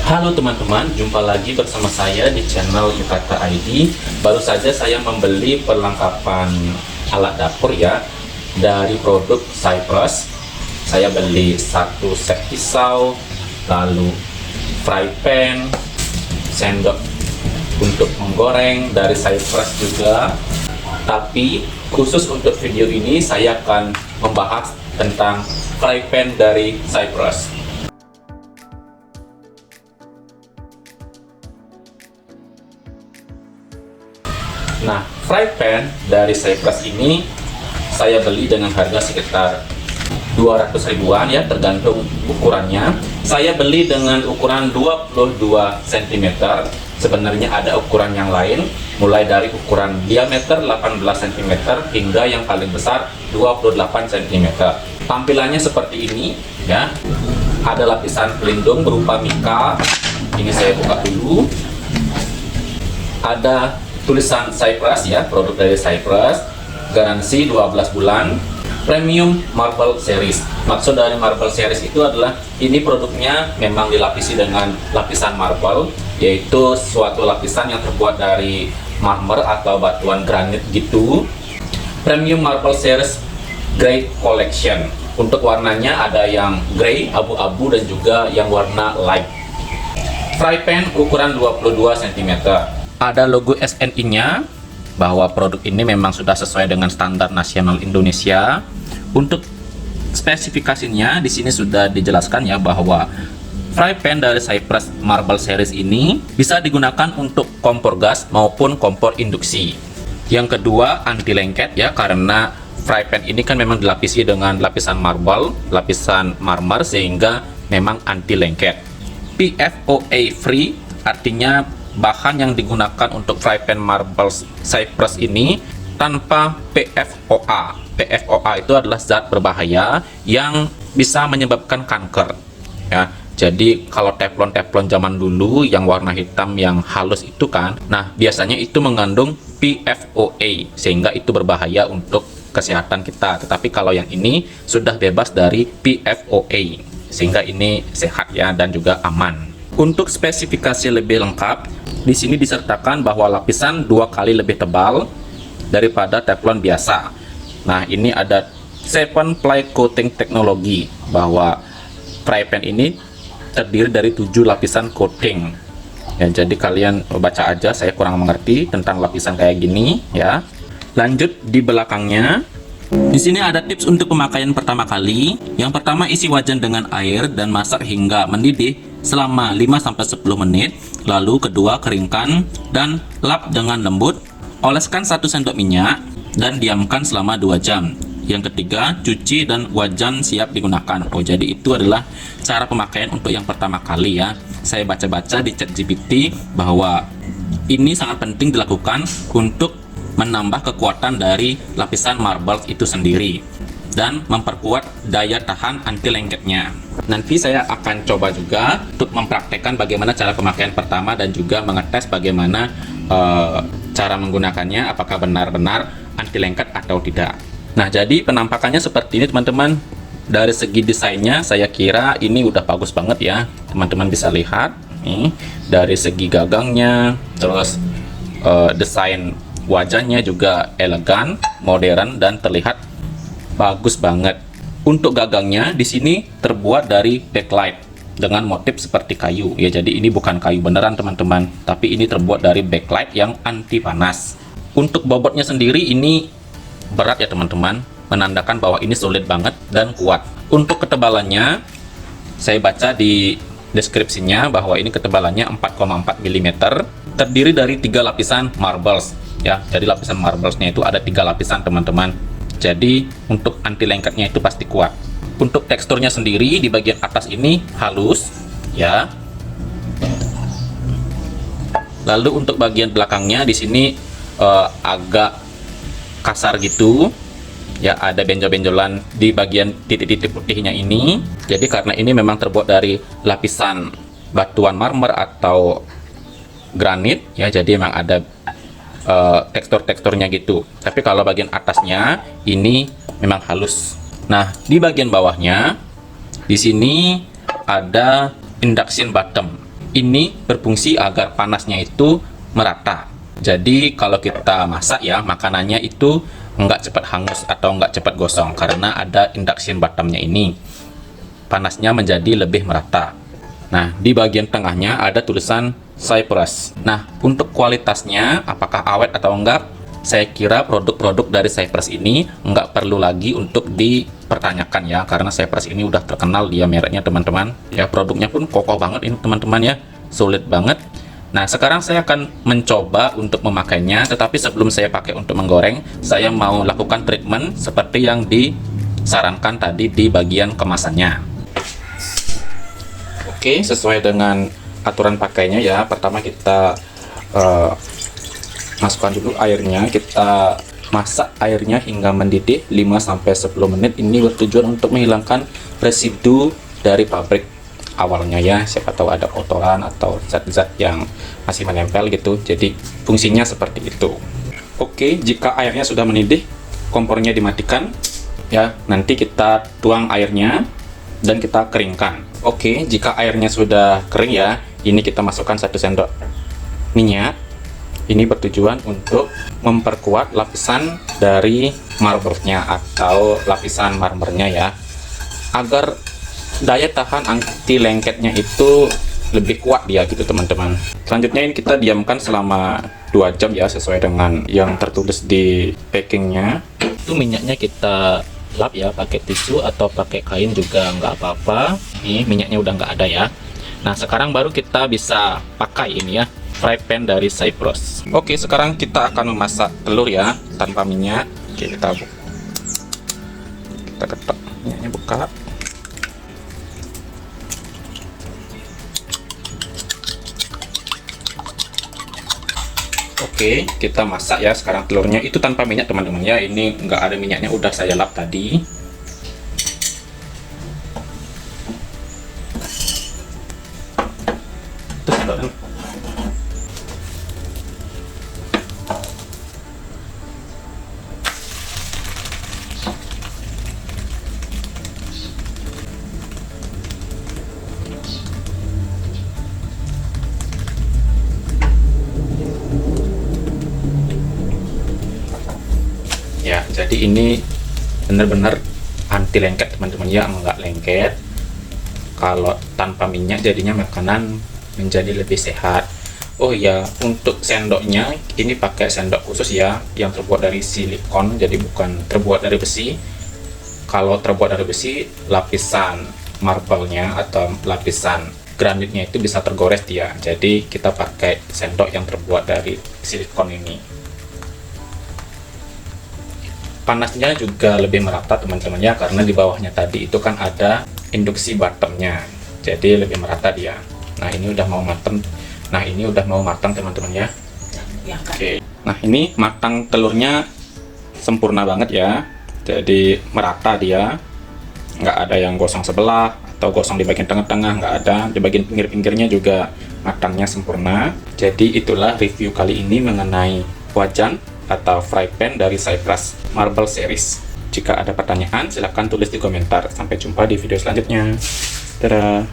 Halo teman-teman, jumpa lagi bersama saya di channel Yukata ID. Baru saja saya membeli perlengkapan alat dapur ya dari produk Cyprus. Saya beli satu set pisau, lalu fry pan, sendok untuk menggoreng dari Cyprus juga. Tapi khusus untuk video ini saya akan membahas tentang fry pan dari Cyprus. Nah, fry pan dari Cyprus ini saya beli dengan harga sekitar 200 ribuan ya, tergantung ukurannya. Saya beli dengan ukuran 22 cm. Sebenarnya ada ukuran yang lain, mulai dari ukuran diameter 18 cm hingga yang paling besar 28 cm. Tampilannya seperti ini ya. Ada lapisan pelindung berupa mika. Ini saya buka dulu. Ada tulisan Cyprus ya, produk dari Cyprus, garansi 12 bulan, premium marble series. Maksud dari marble series itu adalah ini produknya memang dilapisi dengan lapisan marble, yaitu suatu lapisan yang terbuat dari marmer atau batuan granit gitu. Premium marble series grey collection. Untuk warnanya ada yang grey, abu-abu, dan juga yang warna light. Fry pan ukuran 22 cm. Ada logo SNI-nya bahwa produk ini memang sudah sesuai dengan standar nasional Indonesia. Untuk spesifikasinya di sini sudah dijelaskan ya bahwa fry pan dari Cyprus Marble Series ini bisa digunakan untuk kompor gas maupun kompor induksi. Yang kedua, anti lengket ya, karena fry pan ini kan memang dilapisi dengan lapisan marble, lapisan marmer, sehingga memang anti lengket. PFOA free artinya bahan yang digunakan untuk fry pan marble Cyprus ini tanpa PFOA. PFOA itu adalah zat berbahaya yang bisa menyebabkan kanker ya. Jadi kalau teflon zaman dulu yang warna hitam yang halus itu kan, nah biasanya itu mengandung PFOA sehingga itu berbahaya untuk kesehatan kita. Tetapi kalau yang ini sudah bebas dari PFOA sehingga ini sehat ya dan juga aman. Untuk spesifikasi lebih lengkap, di sini disertakan bahwa lapisan 2 kali lebih tebal daripada teflon biasa. Nah, ini ada 7 ply coating teknologi, bahwa fry pan ini terdiri dari 7 lapisan coating. Ya, jadi kalian baca aja, saya kurang mengerti tentang lapisan kayak gini ya. Lanjut di belakangnya. Di sini ada tips untuk pemakaian pertama kali. Yang pertama, isi wajan dengan air dan masak hingga mendidih selama 5-10 menit. Lalu kedua, keringkan dan lap dengan lembut. Oleskan 1 sendok minyak dan diamkan selama 2 jam. Yang ketiga, cuci dan wajan siap digunakan. Oh, jadi itu adalah cara pemakaian untuk yang pertama kali ya. Saya baca-baca di ChatGPT bahwa ini sangat penting dilakukan untuk menambah kekuatan dari lapisan marble itu sendiri dan memperkuat daya tahan anti lengketnya. Nanti saya akan coba juga untuk mempraktekkan bagaimana cara pemakaian pertama dan juga mengetes bagaimana cara menggunakannya, apakah benar-benar anti lengket atau tidak. Nah, jadi penampakannya seperti ini teman-teman. Dari segi desainnya saya kira ini udah bagus banget ya, teman-teman bisa lihat nih, dari segi gagangnya, terus desain wajahnya juga elegan, modern, dan terlihat bagus banget. Untuk gagangnya di sini terbuat dari backlight dengan motif seperti kayu ya. Jadi ini bukan kayu beneran teman-teman, tapi ini terbuat dari backlight yang anti panas. Untuk bobotnya sendiri ini berat ya teman-teman, menandakan bahwa ini solid banget dan kuat. Untuk ketebalannya saya baca di deskripsinya bahwa ini ketebalannya 4,4 mm, terdiri dari 3 lapisan marbles ya. Jadi lapisan marblesnya itu ada 3 lapisan teman-teman. Jadi untuk anti lengketnya itu pasti kuat. Untuk teksturnya sendiri di bagian atas ini halus ya. Lalu untuk bagian belakangnya di sini agak kasar gitu ya, ada benjol-benjolan di bagian titik-titik putihnya ini. Jadi karena ini memang terbuat dari lapisan batuan marmer atau granit ya, jadi memang ada tekstur-teksturnya gitu. Tapi kalau bagian atasnya ini memang halus. Nah, di bagian bawahnya di sini ada induction bottom. ini berfungsi agar panasnya itu merata. Jadi kalau kita masak ya, makanannya itu nggak cepat hangus atau nggak cepat gosong karena ada induction bottomnya ini. Panasnya menjadi lebih merata. Nah, di bagian tengahnya ada tulisan Cyprus. Nah, untuk kualitasnya apakah awet atau enggak, saya kira produk-produk dari Cyprus ini nggak perlu lagi untuk dipertanyakan ya, karena Cyprus ini udah terkenal dia mereknya teman-teman. Ya, produknya pun kokoh banget ini teman-teman ya, solid banget. Nah, sekarang saya akan mencoba untuk memakainya, tetapi sebelum saya pakai untuk menggoreng, saya mau lakukan treatment seperti yang disarankan tadi di bagian kemasannya. Oke, sesuai dengan aturan pakainya ya, pertama kita masukkan dulu airnya, kita masak airnya hingga mendidih 5-10 menit. Ini bertujuan untuk menghilangkan residu dari pabrik awalnya ya, siapa tahu ada kotoran atau zat-zat yang masih menempel gitu, jadi fungsinya seperti itu. Oke, jika airnya sudah mendidih, kompornya dimatikan ya, nanti kita tuang airnya dan kita keringkan. Oke, jika airnya sudah kering ya, ini kita masukkan 1 sendok minyak. Ini bertujuan untuk memperkuat lapisan dari marble-nya atau lapisan marmernya ya, agar daya tahan anti lengketnya itu lebih kuat dia gitu teman-teman. Selanjutnya ini kita diamkan selama 2 jam ya, sesuai dengan yang tertulis di packingnya. Itu minyaknya kita lap ya pakai tisu atau pakai kain juga nggak apa-apa. Ini minyaknya udah nggak ada ya. Nah, sekarang baru kita bisa pakai ini ya, fry pan dari Cyprus. Oke, sekarang kita akan memasak telur ya tanpa minyak. Oke, kita ketok minyaknya, buka. Oke, kita masak ya sekarang telurnya itu tanpa minyak teman-teman ya. Ini nggak ada minyaknya, udah saya lap tadi. Ya, jadi ini benar-benar anti lengket teman-teman ya, nggak lengket. Kalau tanpa minyak jadinya makanan menjadi lebih sehat. Oh ya, untuk sendoknya ini pakai sendok khusus ya, yang terbuat dari silikon, jadi bukan terbuat dari besi. Kalau terbuat dari besi, lapisan marble-nya atau lapisan granitnya itu bisa tergores dia. Jadi kita pakai sendok yang terbuat dari silikon ini. Panasnya juga lebih merata teman-teman ya, karena di bawahnya tadi itu kan ada induksi bottomnya, jadi lebih merata dia. Nah, ini udah mau matang. Nah, ini udah mau matang teman-teman ya. Oke. Nah, ini matang telurnya sempurna banget ya, jadi merata dia, nggak ada yang gosong sebelah atau gosong di bagian tengah-tengah, nggak ada. Di bagian pinggir-pinggirnya juga matangnya sempurna. Jadi itulah review kali ini mengenai wajan atau fry pan dari Cyprus Marble Series. Jika ada pertanyaan, silahkan tulis di komentar. Sampai jumpa di video selanjutnya. Dadah.